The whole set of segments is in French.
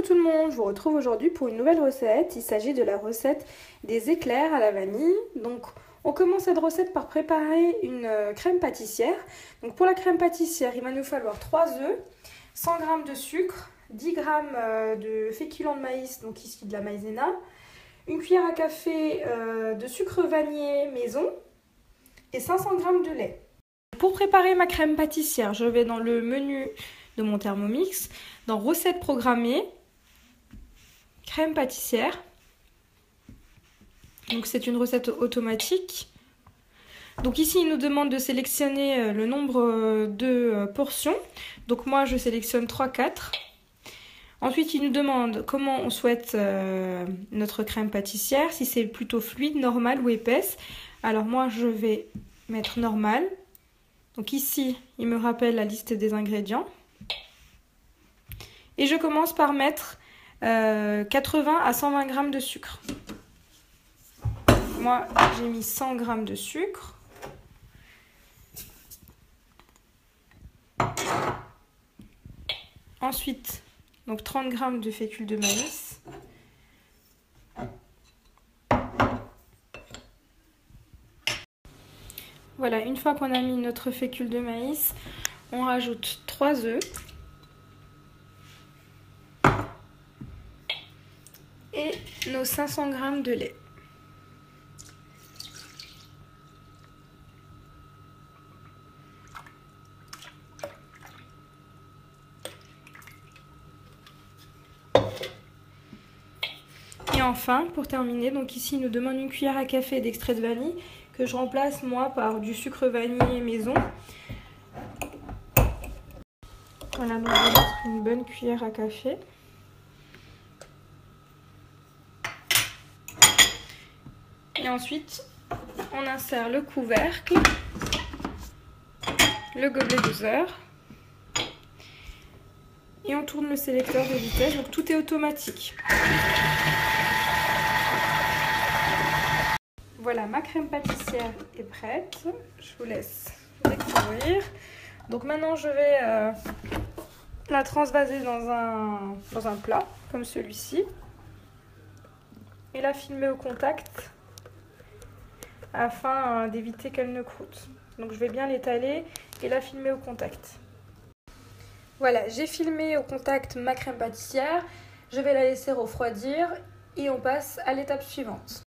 Coucou tout le monde, je vous retrouve aujourd'hui pour une nouvelle recette. Il s'agit de la recette des éclairs à la vanille. Donc on commence cette recette par préparer une crème pâtissière. Donc pour la crème pâtissière, il va nous falloir 3 œufs, 100 g de sucre, 10 g de féculents de maïs, donc ici de la maïzena, une cuillère à café de sucre vanillé maison et 500 g de lait. Pour préparer ma crème pâtissière, je vais dans le menu de mon Thermomix, dans recettes programmées, crème pâtissière. Donc c'est une recette automatique. Donc ici il nous demande de sélectionner le nombre de portions. Donc moi je sélectionne 3-4. Ensuite il nous demande comment on souhaite notre crème pâtissière, si c'est plutôt fluide, normale ou épaisse. Alors moi je vais mettre normale. Donc ici il me rappelle la liste des ingrédients. Et je commence par mettre 80 à 120 g de sucre. Moi, j'ai mis 100 g de sucre. Ensuite, donc 30 g de fécule de maïs. Voilà, une fois qu'on a mis notre fécule de maïs, on rajoute 3 œufs. Et nos 500 g de lait. Et enfin, pour terminer, donc ici il nous demande une cuillère à café d'extrait de vanille que je remplace moi par du sucre vanillé maison. Voilà, donc je vais mettre une bonne cuillère à café. Et ensuite, on insère le couvercle, le gobelet doseur et on tourne le sélecteur de vitesse. Donc tout est automatique. Voilà, ma crème pâtissière est prête. Je vous laisse découvrir. Donc maintenant, je vais la transvaser dans un plat comme celui-ci et la filmer au contact afin d'éviter qu'elle ne croûte. Donc je vais bien l'étaler et la filmer au contact. Voilà, j'ai filmé au contact ma crème pâtissière. Je vais la laisser refroidir et on passe à l'étape suivante.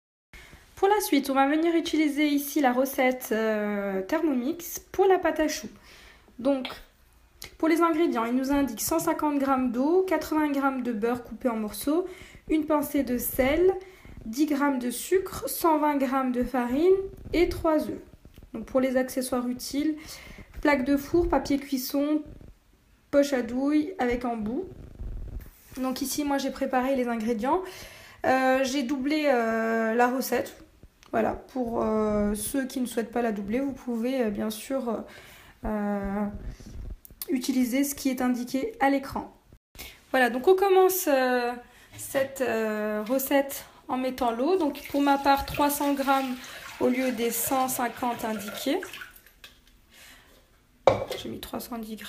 Pour la suite, on va venir utiliser ici la recette Thermomix pour la pâte à choux. Donc, pour les ingrédients, il nous indique 150 g d'eau, 80 g de beurre coupé en morceaux, une pincée de sel, 10 g de sucre, 120 g de farine et 3 œufs. Donc pour les accessoires utiles, plaque de four, papier cuisson, poche à douille avec embout. Donc ici moi j'ai préparé les ingrédients. J'ai doublé la recette. Voilà, pour ceux qui ne souhaitent pas la doubler, vous pouvez bien sûr utiliser ce qui est indiqué à l'écran. Voilà, donc on commence cette recette en mettant l'eau. Donc pour ma part 300 g au lieu des 150 indiqués. J'ai mis 310 g,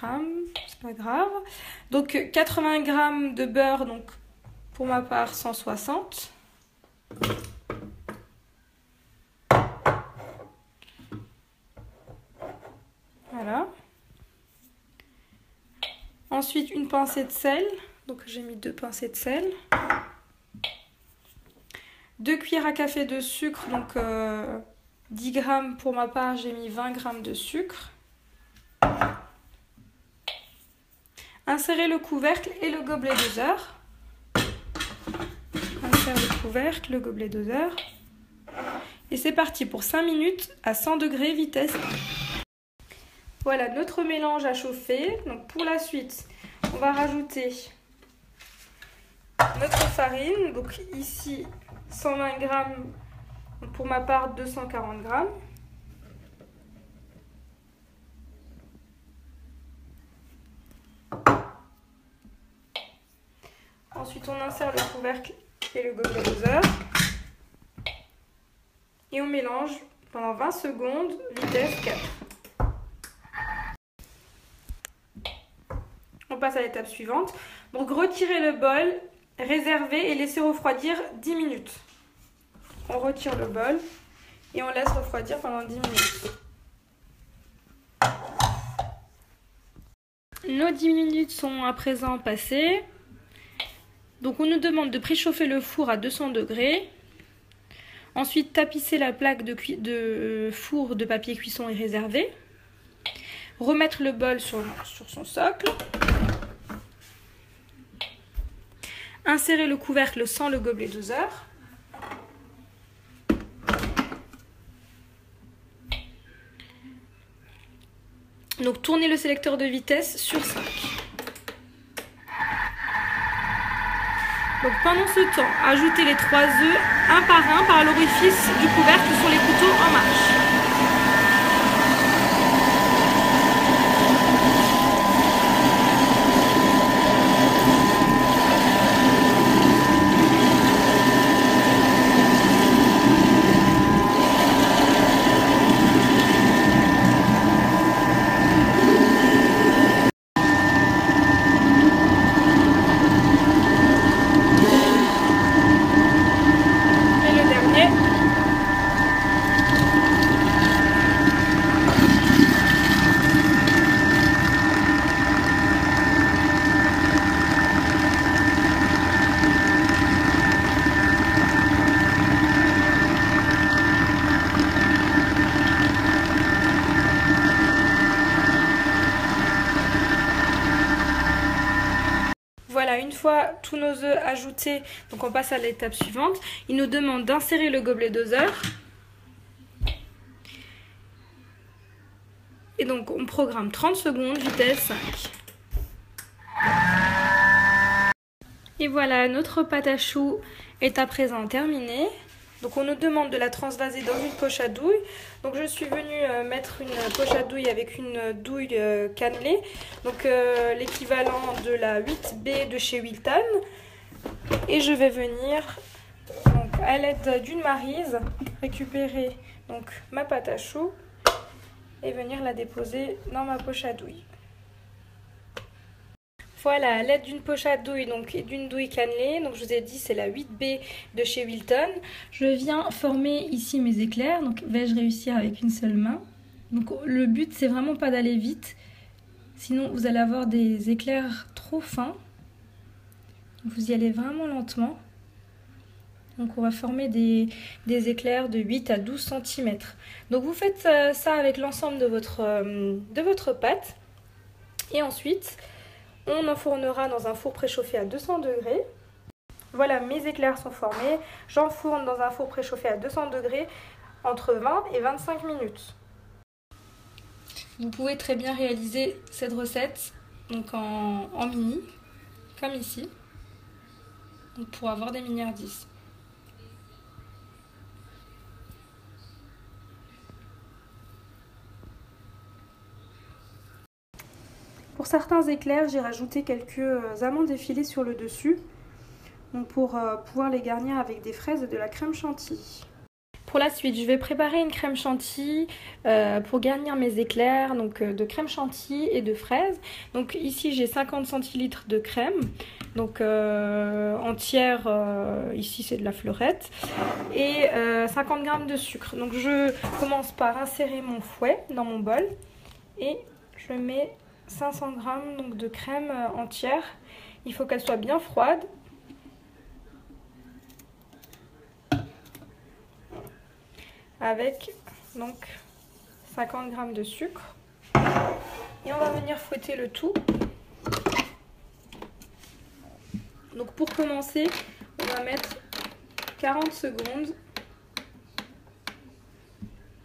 c'est pas grave. Donc 80 g de beurre, donc pour ma part 160. Voilà. Ensuite une pincée de sel. Donc j'ai mis 2 pincées de sel. 2 cuillères à café de sucre, donc 10 g pour ma part, j'ai mis 20 g de sucre. Insérez le couvercle et le gobelet doseur. Insère le couvercle, le gobelet doseur. Et c'est parti pour 5 minutes à 100 degrés vitesse. Voilà, notre mélange a chauffé. Donc pour la suite, on va rajouter notre farine. Donc ici 120 g, pour ma part 240 g. Ensuite on insère le couvercle et le gobelet doseur. Et on mélange pendant 20 secondes, vitesse 4. On passe à l'étape suivante. Donc retirez le bol réserver et laisser refroidir 10 minutes. On retire le bol et on laisse refroidir pendant 10 minutes. Nos 10 minutes sont à présent passées. Donc on nous demande de préchauffer le four à 200 degrés. Ensuite, tapisser la plaque de four de papier cuisson et réservé. Remettre le bol sur son socle. Insérer le couvercle sans le gobelet doseur. Donc tourner le sélecteur de vitesse sur 5. Donc pendant ce temps, ajoutez les 3 œufs un par l'orifice du couvercle sur les couteaux en marche. Voilà, une fois tous nos œufs ajoutés, donc on passe à l'étape suivante. Il nous demande d'insérer le gobelet doseur. Et donc on programme 30 secondes, vitesse 5. Et voilà, notre pâte à choux est à présent terminée. Donc on nous demande de la transvaser dans une poche à douille. Donc je suis venue mettre une poche à douille avec une douille cannelée. Donc l'équivalent de la 8B de chez Wilton. Et je vais venir, donc, à l'aide d'une maryse, récupérer donc, ma pâte à choux et venir la déposer dans ma poche à douille. Voilà, à l'aide d'une poche à douille et d'une douille cannelée, donc je vous ai dit c'est la 8B de chez Wilton. Je viens former ici mes éclairs, donc vais-je réussir avec une seule main. Donc le but c'est vraiment pas d'aller vite, sinon vous allez avoir des éclairs trop fins. Vous y allez vraiment lentement. Donc on va former des éclairs de 8 à 12 cm. Donc vous faites ça avec l'ensemble de votre pâte. Et ensuite, on enfournera dans un four préchauffé à 200 degrés. Voilà, mes éclairs sont formés. J'enfourne dans un four préchauffé à 200 degrés entre 20 et 25 minutes. Vous pouvez très bien réaliser cette recette donc en mini, comme ici, donc pour avoir des mignardises. Pour certains éclairs, j'ai rajouté quelques amandes effilées sur le dessus, donc pour pouvoir les garnir avec des fraises et de la crème chantilly. Pour la suite, je vais préparer une crème chantilly pour garnir mes éclairs, donc de crème chantilly et de fraises. Donc ici j'ai 50 centilitres de crème, donc entière, ici c'est de la fleurette, et 50 g de sucre. Donc je commence par insérer mon fouet dans mon bol et je mets 500 g donc, de crème entière. Il faut qu'elle soit bien froide. Avec donc 50 g de sucre. Et on va venir fouetter le tout. Donc pour commencer, on va mettre 40 secondes.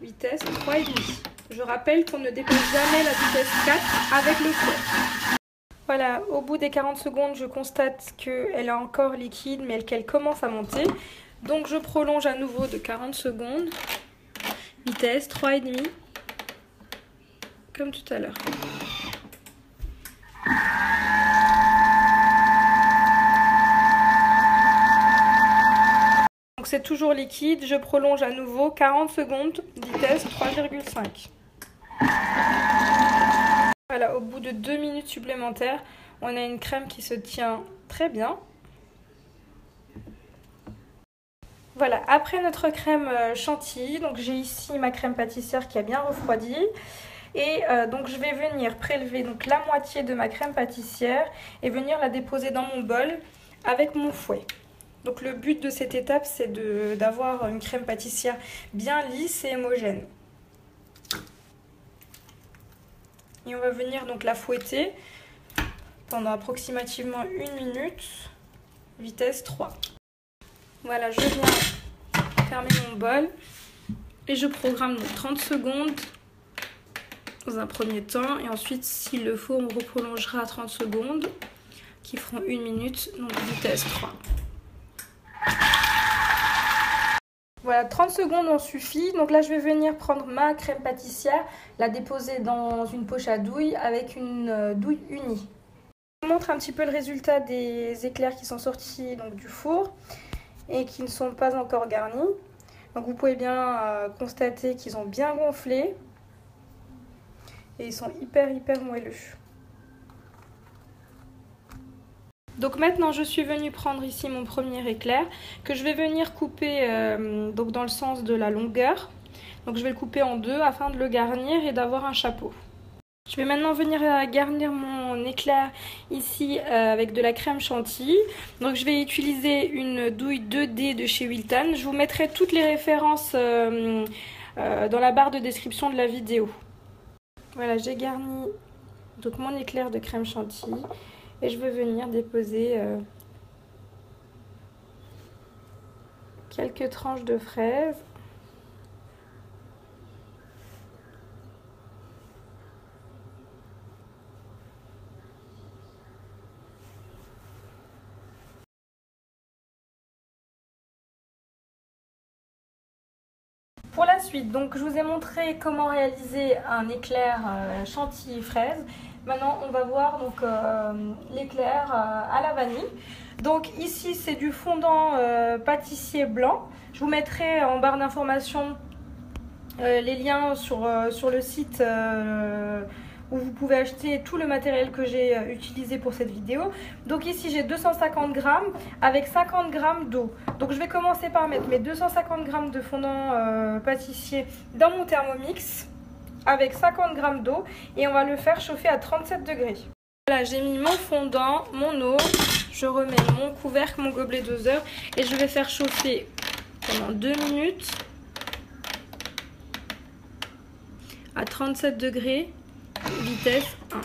Vitesse 3,5. Je rappelle qu'on ne dépasse jamais la vitesse 4 avec le fouet. Voilà, au bout des 40 secondes, je constate qu'elle est encore liquide, mais qu'elle commence à monter. Donc je prolonge à nouveau de 40 secondes. Vitesse 3,5. Comme tout à l'heure. Donc c'est toujours liquide, je prolonge à nouveau 40 secondes, vitesse 3,5. Voilà, au bout de 2 minutes supplémentaires, on a une crème qui se tient très bien. Voilà, après notre crème chantilly, donc j'ai ici ma crème pâtissière qui a bien refroidi. Et donc je vais venir prélever donc la moitié de ma crème pâtissière et venir la déposer dans mon bol avec mon fouet. Donc le but de cette étape, c'est d'avoir une crème pâtissière bien lisse et homogène. Et on va venir donc la fouetter pendant approximativement 1 minute, vitesse 3. Voilà, je viens fermer mon bol et je programme donc 30 secondes dans un premier temps. Et ensuite, s'il le faut, on reprolongera à 30 secondes qui feront 1 minute, donc vitesse 3. Voilà, 30 secondes ont suffi. Donc là, je vais venir prendre ma crème pâtissière, la déposer dans une poche à douille avec une douille unie. Je vous montre un petit peu le résultat des éclairs qui sont sortis donc, du four et qui ne sont pas encore garnis. Donc vous pouvez bien constater qu'ils ont bien gonflé et ils sont hyper moelleux. Donc maintenant je suis venue prendre ici mon premier éclair que je vais venir couper donc dans le sens de la longueur. Donc je vais le couper en deux afin de le garnir et d'avoir un chapeau. Je vais maintenant venir garnir mon éclair ici avec de la crème chantilly. Donc je vais utiliser une douille 2D de chez Wiltan. Je vous mettrai toutes les références dans la barre de description de la vidéo. Voilà, j'ai garni donc mon éclair de crème chantilly et je vais venir déposer quelques tranches de fraises. Pour la suite, donc je vous ai montré comment réaliser un éclair chantilly fraise. Maintenant, on va voir donc l'éclair à la vanille. Donc ici, c'est du fondant pâtissier blanc. Je vous mettrai en barre d'informations les liens sur le site où vous pouvez acheter tout le matériel que j'ai utilisé pour cette vidéo. Donc ici j'ai 250 g avec 50 g d'eau. Donc je vais commencer par mettre mes 250 g de fondant pâtissier dans mon Thermomix avec 50 g d'eau et on va le faire chauffer à 37 degrés. Voilà, j'ai mis mon fondant, mon eau, je remets mon couvercle, mon gobelet doseur et je vais faire chauffer pendant 2 minutes à 37 degrés. Vitesse 1.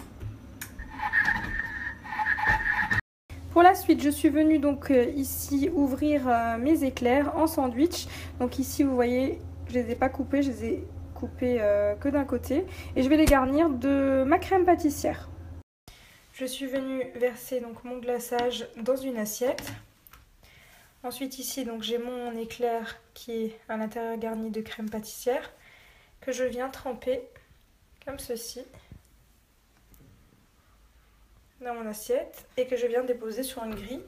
Pour la suite, je suis venue donc ici ouvrir mes éclairs en sandwich. Donc ici, vous voyez, je les ai pas coupés, je les ai coupés que d'un côté. Et je vais les garnir de ma crème pâtissière. Je suis venue verser donc mon glaçage dans une assiette. Ensuite ici, donc j'ai mon éclair qui est à l'intérieur garni de crème pâtissière que je viens tremper comme ceci dans mon assiette et que je viens déposer sur une grille